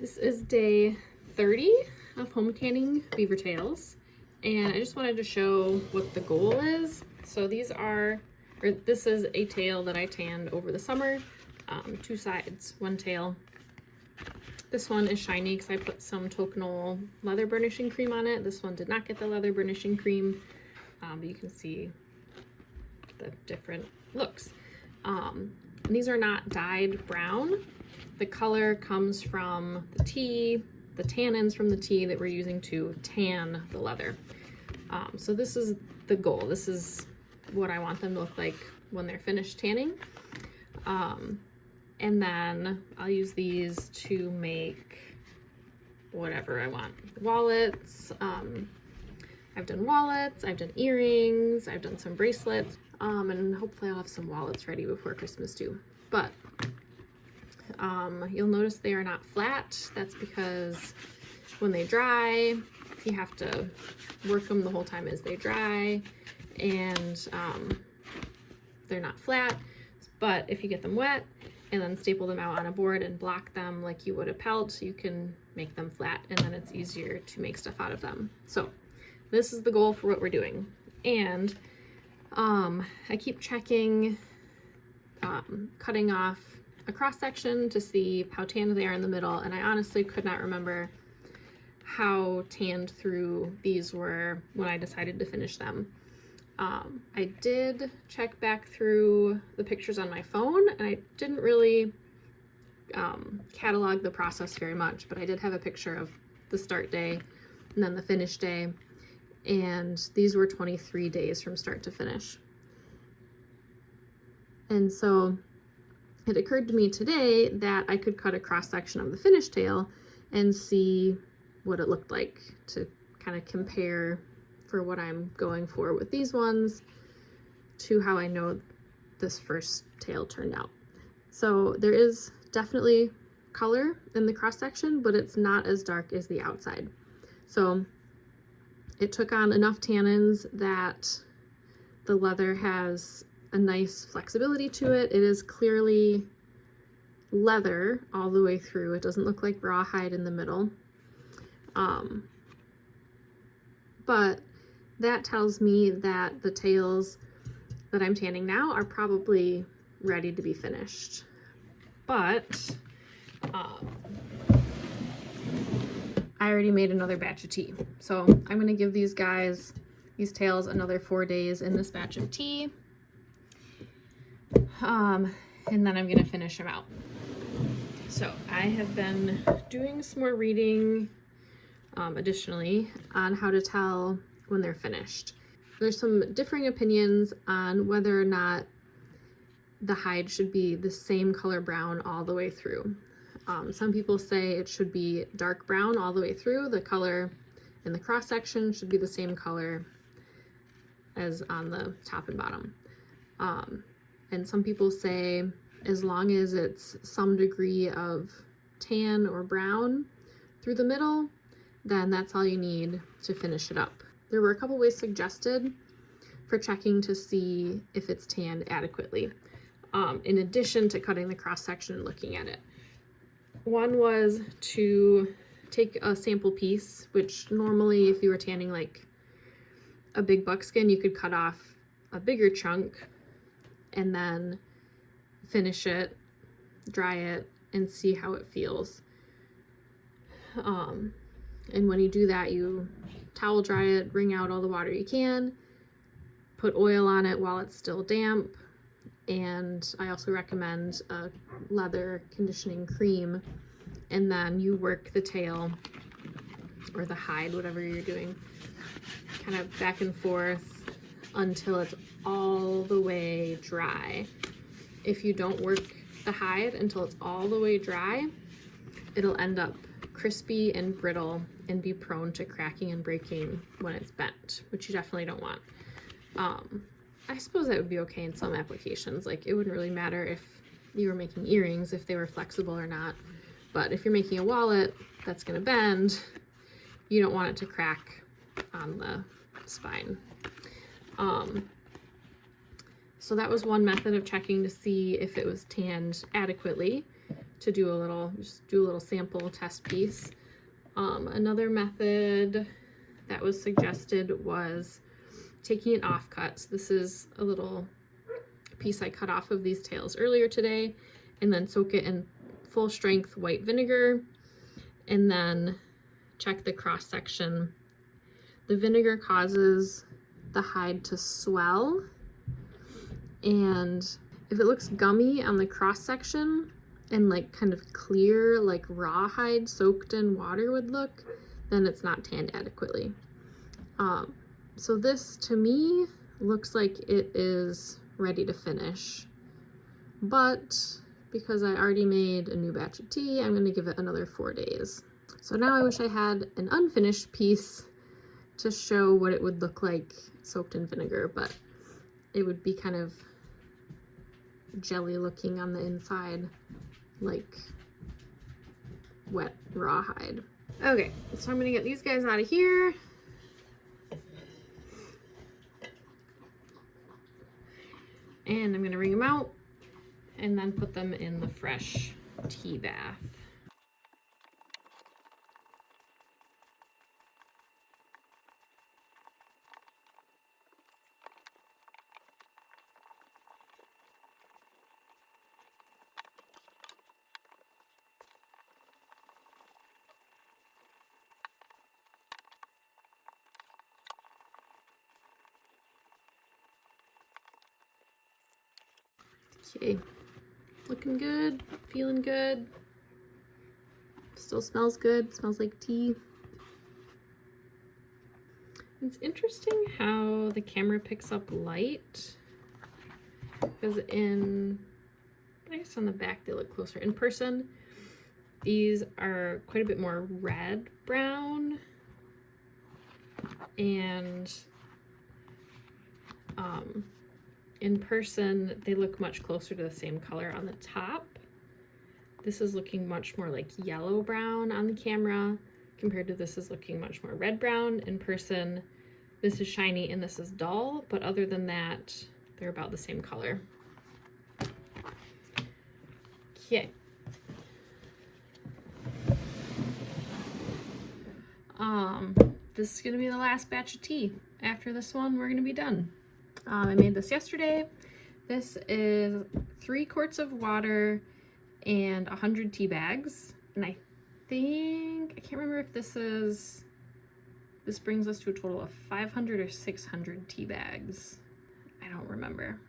This is day 30 of home tanning beaver tails, and I just wanted to show what the goal is. So this is a tail that I tanned over the summer, two sides, one tail. This one is shiny because I put some Tokenol leather burnishing cream on it. This one did not get the leather burnishing cream, but you can see the different looks. These are not dyed brown. The color comes from the tea, the tannins from the tea that we're using to tan the leather. So this is the goal. This is what I want them to look like when they're finished tanning. And then I'll use these to make whatever I want. Wallets, I've done wallets, I've done earrings, I've done some bracelets, and hopefully I'll have some wallets ready before Christmas too. But you'll notice they are not flat. That's because when they dry, you have to work them the whole time as they dry, and they're not flat. But if you get them wet and then staple them out on a board and block them like you would a pelt, you can make them flat, and then it's easier to make stuff out of them. So this is the goal for what we're doing. And I keep checking, cutting off a cross section to see how tanned they are in the middle, and I honestly could not remember how tanned through these were when I decided to finish them. I did check back through the pictures on my phone, and I didn't really catalog the process very much, but I did have a picture of the start day and then the finish day, and these were 23 days from start to finish. And so it occurred to me today that I could cut a cross section of the finished tail and see what it looked like to kind of compare for what I'm going for with these ones to how I know this first tail turned out. So there is definitely color in the cross section, but it's not as dark as the outside. So it took on enough tannins that the leather has a nice flexibility to it. It is clearly leather all the way through. It doesn't look like rawhide in the middle. But that tells me that the tails that I'm tanning now are probably ready to be finished. But I already made another batch of tea. So I'm gonna give these tails another 4 days in this batch of tea. And then I'm gonna finish them out. So I have been doing some more reading additionally on how to tell when they're finished. There's some differing opinions on whether or not the hide should be the same color brown all the way through. Some people say it should be dark brown all the way through. The color in the cross section should be the same color as on the top and bottom. And some people say as long as it's some degree of tan or brown through the middle, then that's all you need to finish it up. There were a couple ways suggested for checking to see if it's tanned adequately, in addition to cutting the cross section and looking at it. One was to take a sample piece, which normally if you were tanning like a big buckskin, you could cut off a bigger chunk and then finish it, dry it, and see how it feels. And when you do that, you towel dry it, wring out all the water you can, put oil on it while it's still damp, and I also recommend a leather conditioning cream, and then you work the tail or the hide, whatever you're doing, kind of back and forth until it's all the way dry. If you don't work the hide until it's all the way dry, it'll end up crispy and brittle and be prone to cracking and breaking when it's bent, which you definitely don't want. I suppose that would be okay in some applications. Like, it wouldn't really matter if you were making earrings, if they were flexible or not. But if you're making a wallet that's gonna bend, you don't want it to crack on the spine. So that was one method of checking to see if it was tanned adequately, to do just do a little sample test piece. Another method that was suggested was taking an offcut. So this is a little piece I cut off of these tails earlier today, and then soak it in full strength white vinegar, and then check the cross section. The vinegar causes the hide to swell, and if it looks gummy on the cross section and like kind of clear like raw hide soaked in water would look, then it's not tanned adequately. So this to me looks like it is ready to finish, but because I already made a new batch of tea, I'm going to give it another 4 days. So now I wish I had an unfinished piece to show what it would look like soaked in vinegar, but it would be kind of jelly looking on the inside, like wet raw hide. Okay, so I'm gonna get these guys out of here. And I'm gonna wring them out and then put them in the fresh tea bath. Okay, looking good, feeling good, still smells good, smells like tea. It's interesting how the camera picks up light, because I guess on the back they look closer. In person, these are quite a bit more red brown, and in person, they look much closer to the same color on the top. This is looking much more like yellow brown on the camera compared to this is looking much more red brown. In person, this is shiny and this is dull, but other than that, they're about the same color. Okay. This is gonna be the last batch of tea. After this one, we're gonna be done. I made this yesterday. This is 3 quarts of water and 100 tea bags. And I can't remember if this brings us to a total of 500 or 600 tea bags. I don't remember.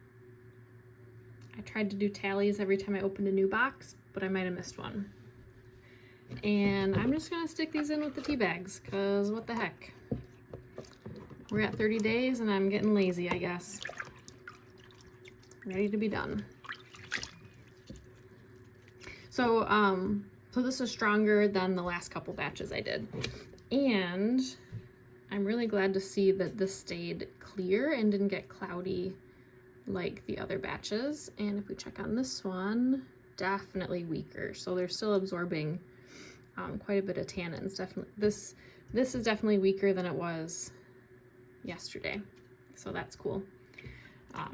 I tried to do tallies every time I opened a new box, but I might have missed one. And I'm just gonna stick these in with the tea bags, cause what the heck. We're at 30 days and I'm getting lazy, I guess. Ready to be done. So, so this is stronger than the last couple batches I did. And I'm really glad to see that this stayed clear and didn't get cloudy like the other batches. And if we check on this one, definitely weaker. So they're still absorbing quite a bit of tannins. Definitely, this is definitely weaker than it was yesterday, so that's cool.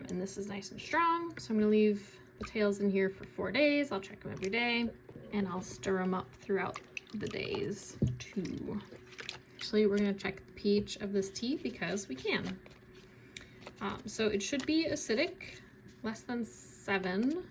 And this is nice and strong, so I'm gonna leave the tails in here for 4 days. I'll check them every day, and I'll stir them up throughout the days too. Actually, we're gonna check the pH of this tea because we can. So it should be acidic, less than 7.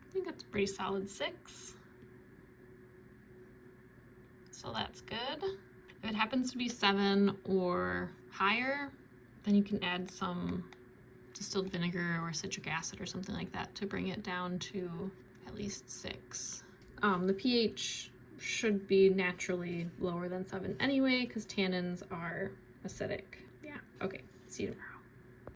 I think that's a pretty solid 6. So that's good. If it happens to be 7 or higher, then you can add some distilled vinegar or citric acid or something like that to bring it down to at least 6. The pH should be naturally lower than 7 anyway, because tannins are acidic. Yeah, okay, see you tomorrow.